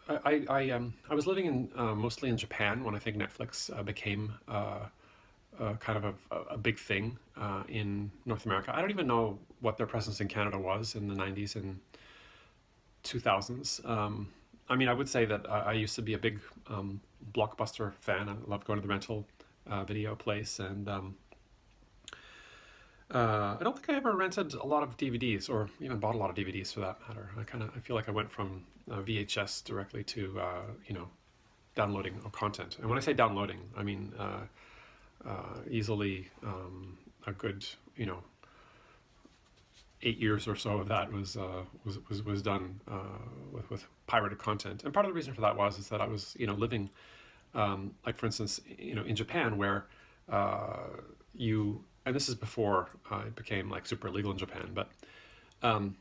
I was living in mostly in Japan when I think Netflix became kind of a big thing in North America. I don't even know what their presence in Canada was in the 90s and 2000s. I mean, I would say that I used to be a big Blockbuster fan. I loved going to the rental video place, and I don't think I ever rented a lot of DVDs or even bought a lot of DVDs for that matter. I feel like I went from VHS directly to downloading content. And when I say downloading, I mean easily a good 8 years or so of that was done with pirated content. And part of the reason for that is that I was living like for instance in Japan where you and this is before it became like super illegal in Japan, but um,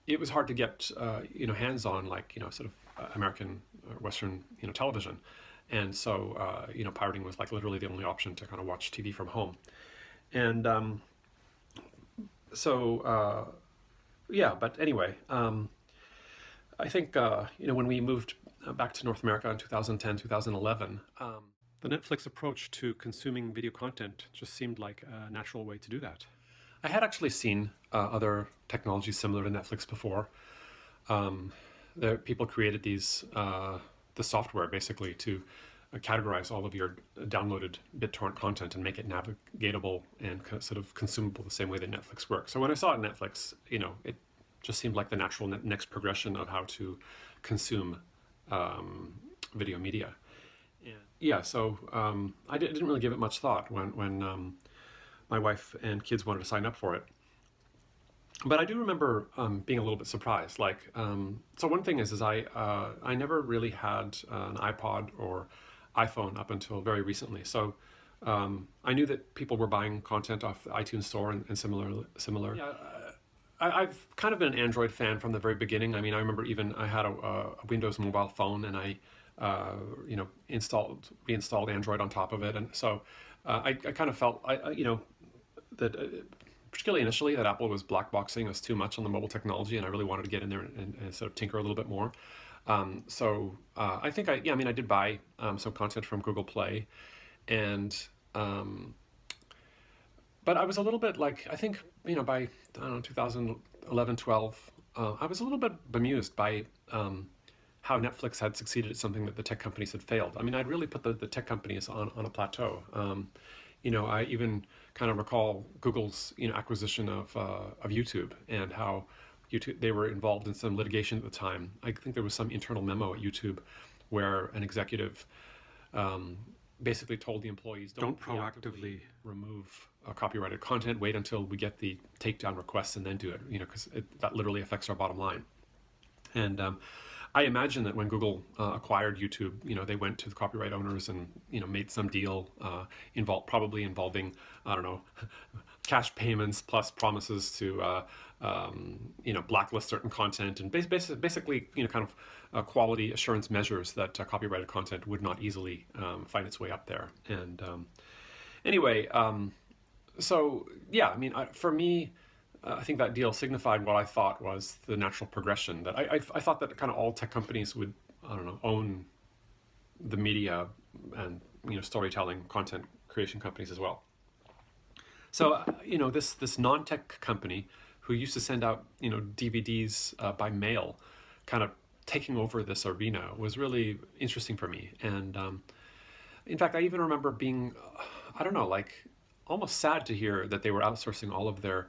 it was hard to get hands on like sort of American or Western television, and so pirating was like literally the only option to kind of watch TV from home, and so yeah. But anyway, I think when we moved back to North America in 2010, 2011. The Netflix approach to consuming video content just seemed like a natural way to do that. I had actually seen other technologies similar to Netflix before. Um, People created the software basically to categorize all of your downloaded BitTorrent content and make it navigatable and sort of consumable the same way that Netflix works. So when I saw it in Netflix, it just seemed like the natural next progression of how to consume um, video media. And yeah, so didn't really give it much thought when my wife and kids wanted to sign up for it. But I do remember being a little bit surprised. So one thing is I never really had an iPod or iPhone up until very recently. So I knew that people were buying content off the iTunes Store and similar. Yeah, I've kind of been an Android fan from the very beginning. I mean, I remember even I had a Windows mobile phone, and I reinstalled Android on top of it, and so I kind of felt that particularly initially that Apple was black boxing us too much on the mobile technology, and I really wanted to get in there and sort of tinker a little bit more. I think yeah, I mean, I did buy some content from Google Play, and um, but I was a little bit like I think by I don't know 2011, 12, I was a little bit bemused by how Netflix had succeeded at something that the tech companies had failed. I mean, I'd really put the tech companies on a plateau. I even kind of recall Google's acquisition of YouTube, and how YouTube they were involved in some litigation at the time. I think there was some internal memo at YouTube where an executive um, basically told the employees, don't proactively remove copyrighted content, wait until we get the takedown requests and then do it, because that literally affects our bottom line. And I imagine that when Google acquired YouTube, they went to the copyright owners and made some deal, probably involving, I don't know, cash payments plus promises to blacklist certain content, and basically kind of quality assurance measures that copyrighted content would not easily find its way up there. And anyway, so yeah, I mean, for me, I think that deal signified what I thought was the natural progression. That I thought that kind of all tech companies would, I don't know, own the media and storytelling, content creation companies as well. So this non-tech company who used to send out DVDs by mail, kind of taking over this arena was really interesting for me. And in fact, I even remember being, I don't know, like almost sad to hear that they were outsourcing all of their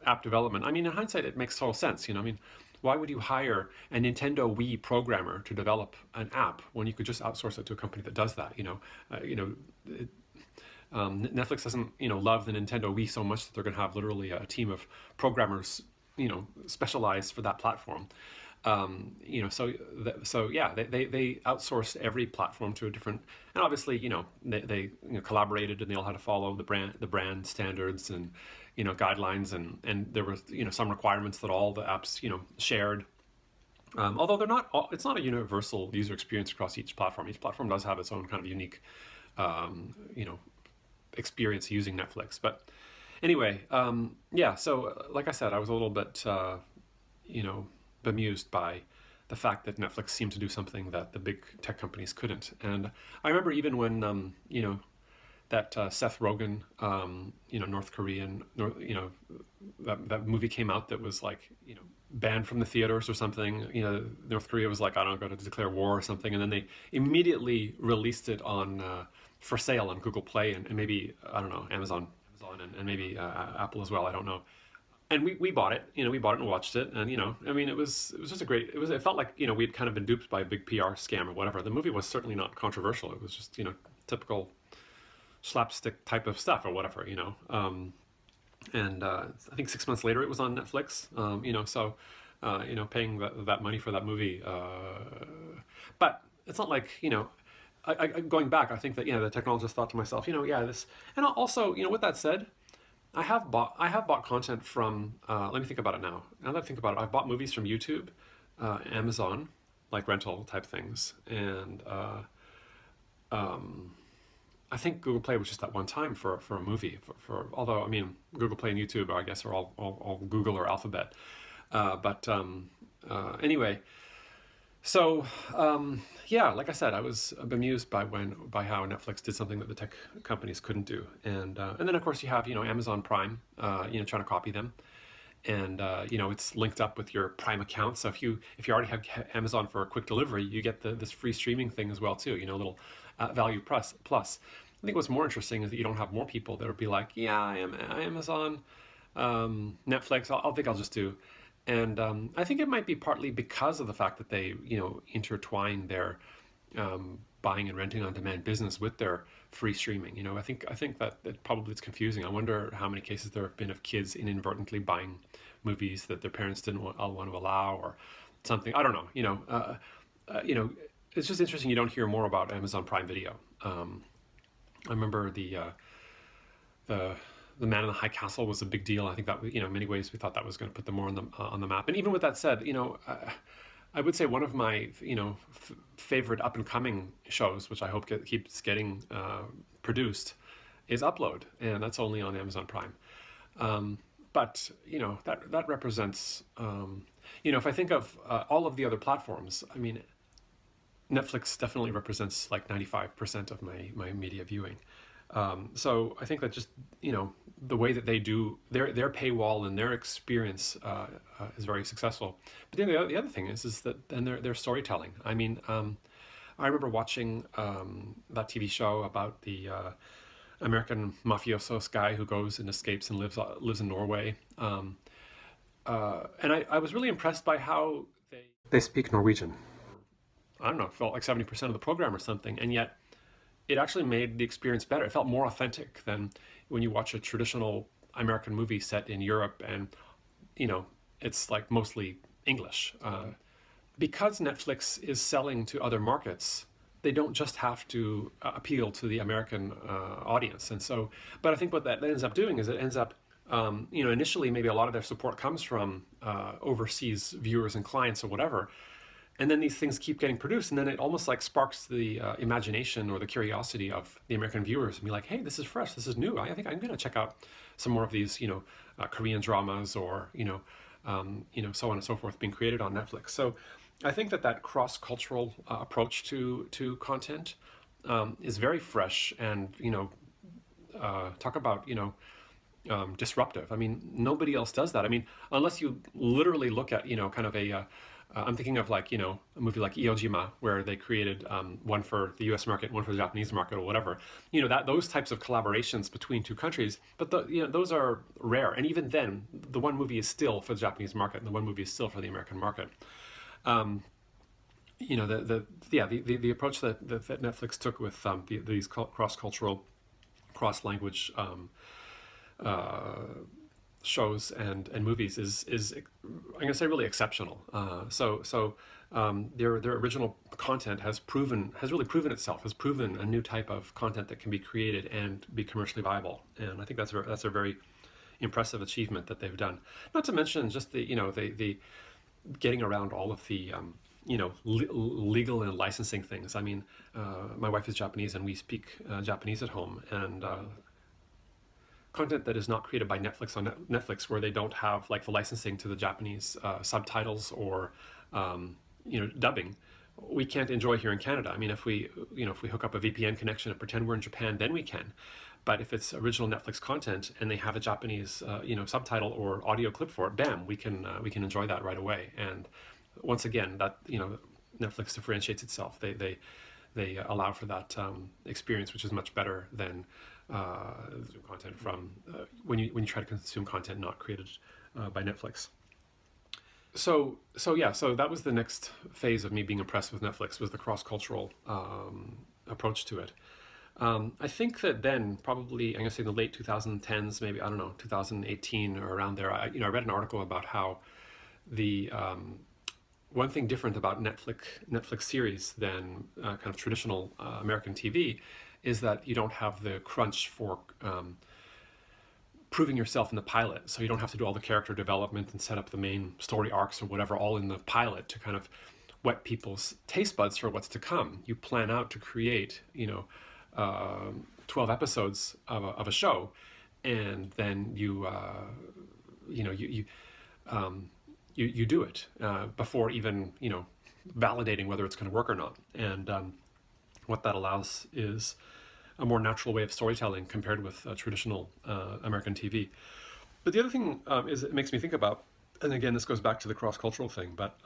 app development. I mean, in hindsight, it makes total sense. I mean, why would you hire a Nintendo Wii programmer to develop an app when you could just outsource it to a company that does that? It, Netflix doesn't love the Nintendo Wii so much that they're going to have literally a team of programmers specialized for that platform. So yeah, they outsourced every platform to a different, and obviously they collaborated, and they all had to follow the brand standards and guidelines, and there were some requirements that all the apps shared. Although it's not a universal user experience across each platform. Each platform does have its own kind of unique you know experience using Netflix. But anyway, yeah. So like I said, I was a little bit you know bemused by the fact that Netflix seemed to do something that the big tech companies couldn't. And I remember even when that Seth Rogen, North Korean, that movie came out that was like, banned from the theaters or something. North Korea was like, I don't know, going to declare war or something, and then they immediately released it on for sale on Google Play and maybe, I don't know, Amazon and maybe Apple as well. I don't know. And we bought it. We bought it and watched it, and I mean, it was just a great. It felt like we'd kind of been duped by a big PR scam or whatever. The movie was certainly not controversial. It was just typical slapstick type of stuff or whatever. And I think 6 months later it was on Netflix. So paying that money for that movie, but it's not like going back. I think that the technologist thought to myself, this, and also with that said, I have bought content from. Let me think about it now. Now that I think about it, I've bought movies from YouTube, Amazon, like rental type things, and I think Google Play was just that one time for a movie. Although I mean Google Play and YouTube, I guess, are all Google or Alphabet. But anyway, so yeah, like I said, I was bemused by how Netflix did something that the tech companies couldn't do, and then of course you have Amazon Prime, trying to copy them, and it's linked up with your Prime account. So if you already have Amazon for a quick delivery, you get this free streaming thing as well too. A little value plus. I think what's more interesting is that you don't have more people that would be like, yeah, I am Amazon, Netflix. I think I'll just do. And I think it might be partly because of the fact that they, intertwine their buying and renting on demand business with their free streaming. I think that it's confusing. I wonder how many cases there have been of kids inadvertently buying movies that their parents didn't want to allow or something. I don't know. It's just interesting. You don't hear more about Amazon Prime Video. I remember the Man in the High Castle was a big deal. I think that in many ways we thought that was going to put them more on the map. And even with that said, I would say one of my favorite up and coming shows, which I hope keeps getting produced, is Upload, and that's only on Amazon Prime. But that represents if I think of all of the other platforms, I mean, Netflix definitely represents like 95% of my media viewing. So I think that just the way that they do their paywall and their experience is very successful. But then the other thing is that then their storytelling. I mean, I remember watching that TV show about the American mafioso guy who goes and escapes and lives in Norway, and I was really impressed by how they speak Norwegian. I don't know, it felt like 70% of the program or something, and yet it actually made the experience better. It felt more authentic than when you watch a traditional American movie set in Europe and, it's like mostly English. Because Netflix is selling to other markets, they don't just have to appeal to the American audience. And so, but I think what that ends up doing is it ends up, initially maybe a lot of their support comes from overseas viewers and clients or whatever. And then these things keep getting produced, and then it almost like sparks the imagination or the curiosity of the American viewers and be like, hey, this is fresh, this is new. I think I'm going to check out some more of these, Korean dramas or, so on and so forth being created on Netflix. So I think that cross-cultural approach to content is very fresh and, talk about, disruptive. I mean, nobody else does that. I mean, unless you literally look at, kind of I'm thinking of like, a movie like Iojima, where they created one for the U.S. market, one for the Japanese market, or whatever. Those types of collaborations between two countries, but those are rare. And even then, the one movie is still for the Japanese market, and the one movie is still for the American market. The approach that Netflix took with these cross-cultural, cross-language shows and movies is I'm going to say really exceptional. Their original content has really proven itself, has proven a new type of content that can be created and be commercially viable. And I think that's a very impressive achievement that they've done. Not to mention just the getting around all of the legal and licensing things. I mean, my wife is Japanese and we speak Japanese at home, and content that is not created by Netflix on Netflix, where they don't have like the licensing to the Japanese subtitles or dubbing, we can't enjoy here in Canada. I mean, if we hook up a VPN connection and pretend we're in Japan, then we can. But if it's original Netflix content and they have a Japanese, subtitle or audio clip for it, bam, we can enjoy that right away. And once again, that Netflix differentiates itself. They allow for that experience, which is much better than content from when you try to consume content not created by Netflix. So that was the next phase of me being impressed with Netflix, was the cross-cultural approach to it. I think that then, probably, I'm going to say in the late 2010s, maybe, I don't know, 2018 or around there, I read an article about how the one thing different about Netflix series than kind of traditional American TV is that you don't have the crunch for proving yourself in the pilot. So you don't have to do all the character development and set up the main story arcs or whatever all in the pilot to kind of whet people's taste buds for what's to come. You plan out to create, 12 episodes of a show, and then you do it before even validating whether it's going to work or not. And what that allows is a more natural way of storytelling compared with traditional American TV. But the other thing is, it makes me think about, and again, this goes back to the cross-cultural thing, but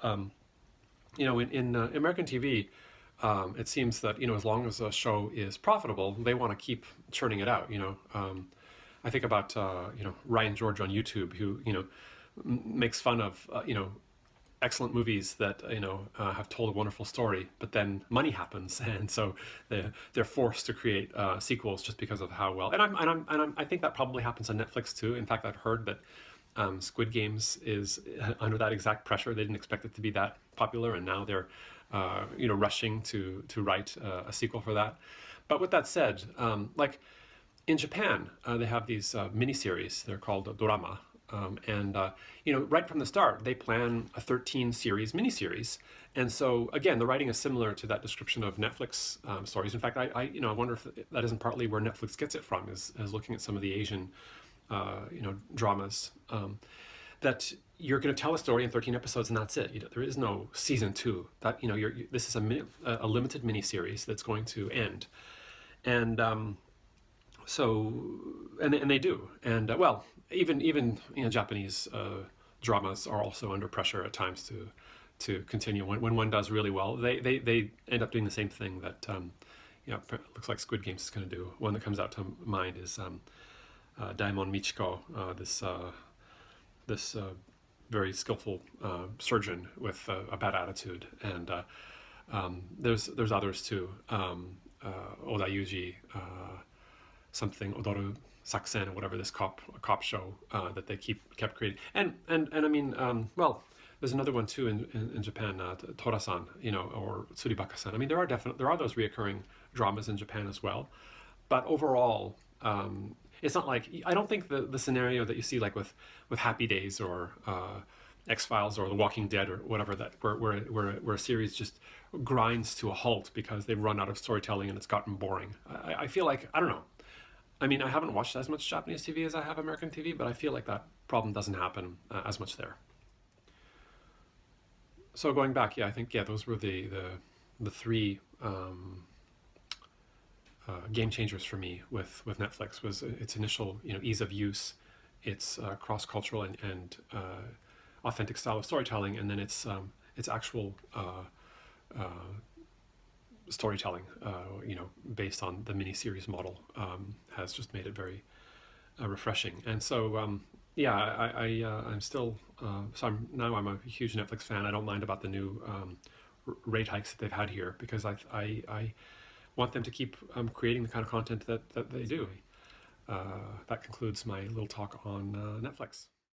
in American TV, it seems that as long as a show is profitable, they want to keep churning it out. I think about Ryan George on YouTube, who makes fun of excellent movies that have told a wonderful story, but then money happens, and so they're forced to create sequels just because of how well. And I think that probably happens on Netflix too. In fact, I've heard that Squid Games is under that exact pressure. They didn't expect it to be that popular, and now they're rushing to write a sequel for that. But with that said, like in Japan, they have these miniseries. They're called dorama. Right from the start, they plan a 13-series miniseries. And so, again, the writing is similar to that description of Netflix stories. In fact, I wonder if that isn't partly where Netflix gets it from, is looking at some of the Asian, dramas, that you're going to tell a story in 13 episodes and that's it. There is no season 2. That this is a limited miniseries that's going to end. And and they do. And even Japanese dramas are also under pressure at times to continue. When one does really well, they end up doing the same thing that looks like Squid Games is going to do. One that comes out to mind is Daimon Michiko, this very skillful surgeon with a bad attitude, and there's others too. Oda Yuji, something Odoru Sakusen, or whatever, this cop show that they kept creating, and I mean, there's another one too in Japan, Torasan, or Tsuribaka-san. I mean, there are those reoccurring dramas in Japan as well, but overall, it's not like, I don't think the scenario that you see like with Happy Days or X-Files or The Walking Dead or whatever, that where a series just grinds to a halt because they've run out of storytelling and it's gotten boring. I feel like, I don't know. I mean, I haven't watched as much Japanese TV as I have American TV, but I feel like that problem doesn't happen as much there. So going back, I think those were the three game changers for me with Netflix. Was its initial ease of use, its cross-cultural and authentic style of storytelling, and then its actual storytelling, based on the miniseries model, has just made it very refreshing. And so, I'm still, I'm a huge Netflix fan. I don't mind about the new rate hikes that they've had here, because I want them to keep creating the kind of content that they do. That concludes my little talk on Netflix.